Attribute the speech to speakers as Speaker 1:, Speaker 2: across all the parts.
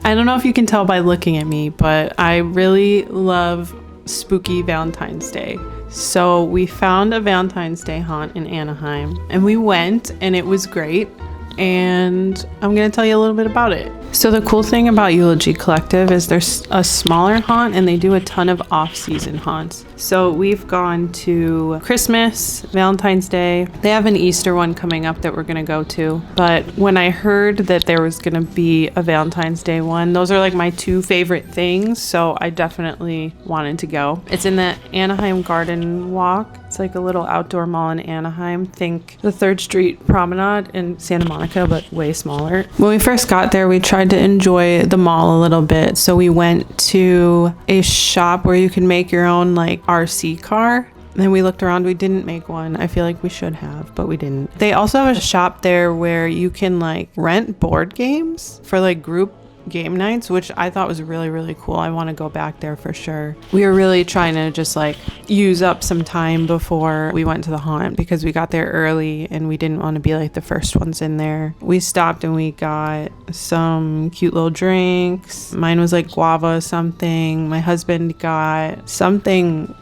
Speaker 1: I don't know if you can tell by looking at me, but I really love spooky Valentine's Day. So we found a Valentine's Day haunt in Anaheim and we went and it was great. And I'm going to tell you a little bit about it. So the cool thing about Eulogy Collective is there's a smaller haunt and they do a ton of off-season haunts. So we've gone to Christmas, Valentine's Day. They have an Easter one coming up that we're going to go to. But when I heard that there was going to be a Valentine's Day one, those are like my two favorite things. So I definitely wanted to go. It's in the Anaheim Garden Walk. It's like a little outdoor mall in Anaheim. Think the 3rd Street Promenade in Santa Monica, but way smaller. When we first got there, we tried to enjoy the mall a little bit. So we went to a shop where you can make your own like RC car. And we looked around, we didn't make one. I feel like we should have, but we didn't. They also have a shop there where you can like rent board games for like group game nights, which I thought was really, really cool. I want to go back there for sure. We were really trying to just like use up some time before we went to the haunt because we got there early and we didn't want to be like the first ones in there. We stopped and we got some cute little drinks. Mine was like guava something. My husband got something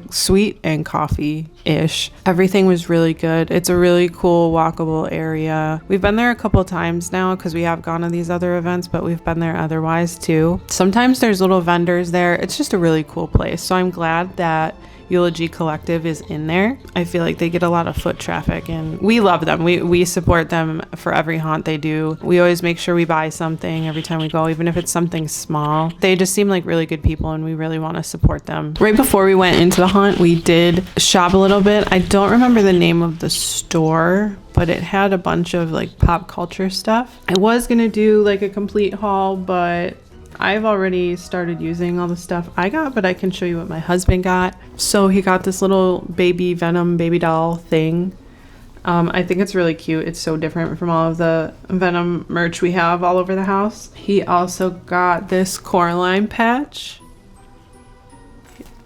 Speaker 1: sweet and coffee-ish. Everything was really good. It's a really cool walkable area. We've been there a couple times now because we have gone to these other events, but we've been there otherwise too. Sometimes there's little vendors there. It's just a really cool place. So I'm glad that Eulogy Collective is in there. I feel like they get a lot of foot traffic and we love them. We support them for every haunt they do. We always make sure we buy something every time we go, even if it's something small. They just seem like really good people and we really want to support them. Right before we went into the haunt, we did shop a little bit. I don't remember the name of the store, but it had a bunch of like pop culture stuff. I was gonna do like a complete haul, but I've already started using all the stuff I got, but I can show you what my husband got. So he got this little baby Venom baby doll thing. I think it's really cute. It's so different from all of the Venom merch we have all over the house. He also got this Coraline patch.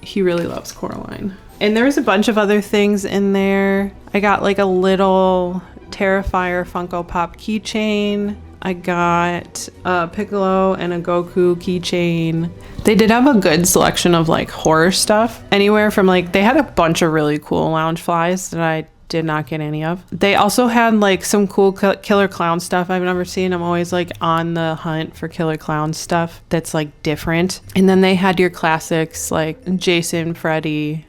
Speaker 1: He really loves Coraline. And there was a bunch of other things in there. I got like a little Terrifier Funko Pop keychain. I got a Piccolo and a Goku keychain. They did have a good selection of like horror stuff. Anywhere from like, they had a bunch of really cool lounge flies that I did not get any of. They also had like some cool killer clown stuff I've never seen. I'm always like on the hunt for killer clown stuff that's like different. And then they had your classics like Jason, Freddy,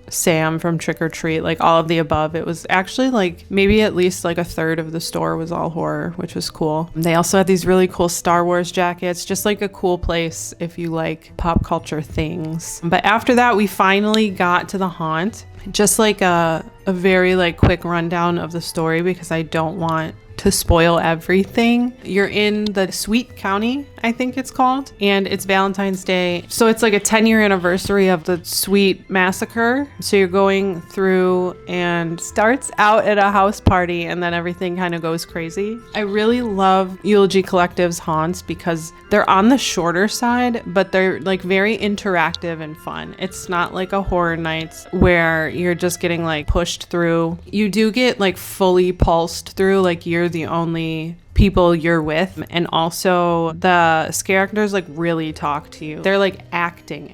Speaker 1: Sam from Trick or Treat, like all of the above. It was actually like maybe at least like a third of the store was all horror, which was cool. They also had these really cool Star Wars jackets, just like a cool place if you like pop culture things. But after that, we finally got to the haunt. Just like a very like quick rundown of the story because I don't want to spoil everything. You're in the Sweet County, I think it's called, and it's Valentine's Day. So it's like a 10-year anniversary of the Sweet Massacre. So you're going through and starts out at a house party and then everything kind of goes crazy. I really love Eulogy Collective's haunts because they're on the shorter side, but they're like very interactive and fun. It's not like a Horror Nights where you're just getting like pushed through. You do get like fully pulsed through, like you're the only people you're with, and also the scare actors like really talk to you. They're like acting,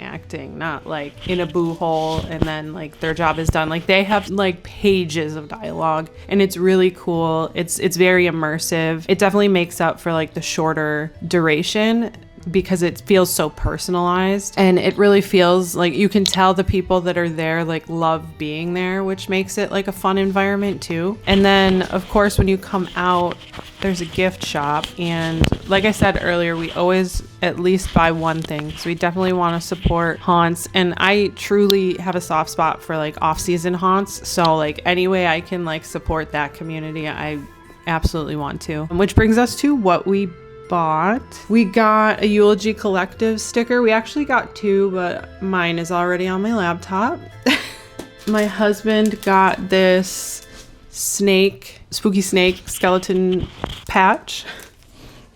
Speaker 1: not like in a boo hole and then like their job is done. Like they have like pages of dialogue and it's really cool. It's very immersive. It definitely makes up for like the shorter duration because it feels so personalized, and it really feels like you can tell the people that are there like love being there, which makes it like a fun environment too. And then of course when you come out, there's a gift shop, and like I said earlier, we always at least buy one thing because we definitely want to support haunts, and I truly have a soft spot for like off-season haunts, so like any way I can like support that community, I absolutely want to. Which brings us to what we bought. We got a Eulogy Collective sticker. We actually got two, but mine is already on my laptop. My husband got this spooky snake skeleton patch,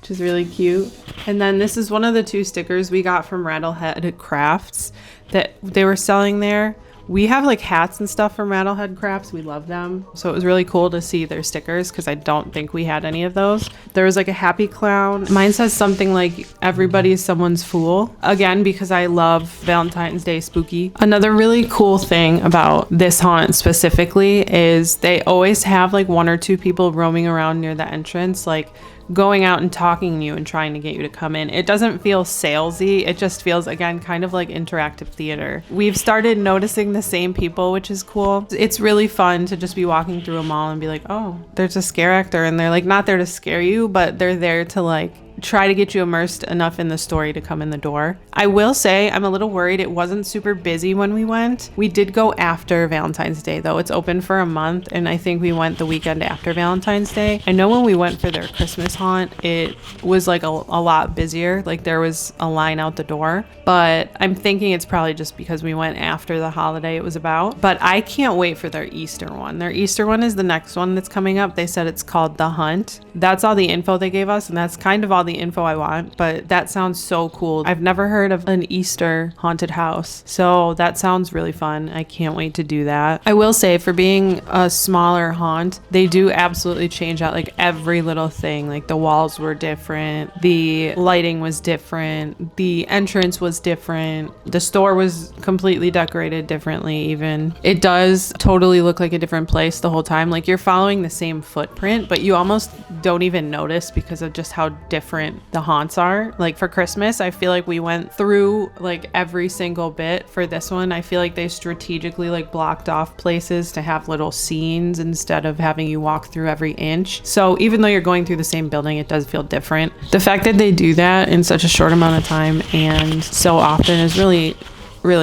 Speaker 1: which is really cute. And then this is one of the two stickers we got from Rattlehead Crafts that they were selling there. We have like hats and stuff from Rattlehead Crafts. We love them. So it was really cool to see their stickers because I don't think we had any of those. There was like a happy clown. Mine says something like everybody's someone's fool. Again, because I love Valentine's Day spooky. Another really cool thing about this haunt specifically is they always have like 1 or 2 people roaming around near the entrance, like going out and talking to you and trying to get you to come in. It doesn't feel salesy. It just feels, again, kind of like interactive theater. We've started noticing the same people, which is cool. It's really fun to just be walking through a mall and be like, oh, there's a scare actor, and they're like not there to scare you, but they're there to like try to get you immersed enough in the story to come in the door. I will say I'm a little worried it wasn't super busy when we went. We did go after Valentine's Day though. It's open for a month, and I think we went the weekend after Valentine's Day. I know when we went for their Christmas haunt, it was like a lot busier. Like there was a line out the door, but I'm thinking it's probably just because we went after the holiday it was about. But I can't wait for their Easter one. Their Easter one is the next one that's coming up. They said it's called The Hunt. That's all the info they gave us, and that's kind of all the info I want, but that sounds so cool. I've never heard of an Easter haunted house, so that sounds really fun. I can't wait to do that. I will say, for being a smaller haunt, they do absolutely change out like every little thing. Like the walls were different, the lighting was different, the entrance was different, the store was completely decorated differently. Even it does totally look like a different place the whole time. Like you're following the same footprint, but you almost don't even notice because of just how different the haunts are. Like for Christmas, I feel like we went through like every single bit. For this one, I feel like they strategically like blocked off places to have little scenes instead of having you walk through every inch. So even though you're going through the same building, it does feel different. The fact that they do that in such a short amount of time and so often is really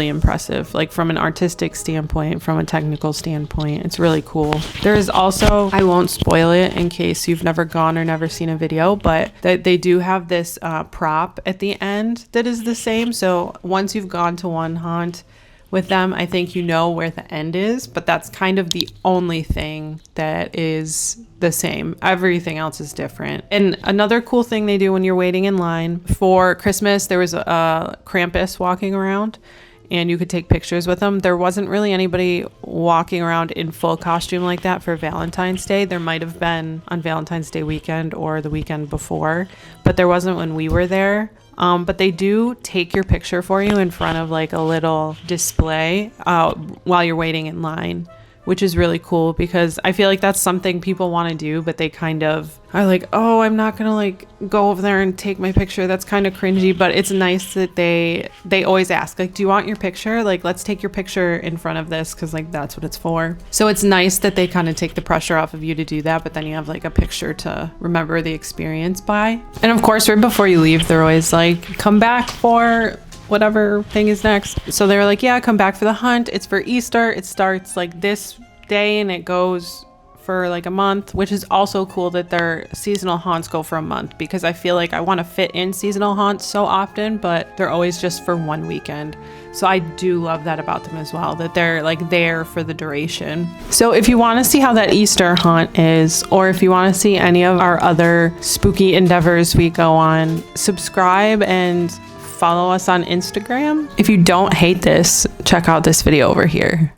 Speaker 1: impressive. Like from an artistic standpoint, from a technical standpoint, it's really cool. There is also, I won't spoil it in case you've never gone or never seen a video, but that they do have this prop at the end that is the same. So once you've gone to one haunt with them, I think you know where the end is, but that's kind of the only thing that is the same. Everything else is different. And another cool thing they do when you're waiting in line for Christmas, there was a Krampus walking around, and you could take pictures with them. There wasn't really anybody walking around in full costume like that for Valentine's Day. There might have been on Valentine's Day weekend or the weekend before, but there wasn't when we were there. But they do take your picture for you in front of like a little display while you're waiting in line, which is really cool because I feel like that's something people want to do, but they kind of are like, oh, I'm not gonna like go over there and take my picture. That's kind of cringy. But it's nice that they always ask, like, do you want your picture? Like, let's take your picture in front of this, because like that's what it's for. So it's nice that they kind of take the pressure off of you to do that, but then you have like a picture to remember the experience by. And of course, right before you leave, they're always like, come back for whatever thing is next. So they were like, yeah, come back for the hunt. It's for Easter. It starts like this day and it goes for like a month, which is also cool that their seasonal haunts go for a month, because I feel like I want to fit in seasonal haunts so often, but they're always just for one weekend. So I do love that about them as well, that they're like there for the duration. So if you want to see how that Easter haunt is, or if you want to see any of our other spooky endeavors we go on, subscribe and follow us on Instagram. If you don't hate this, check out this video over here.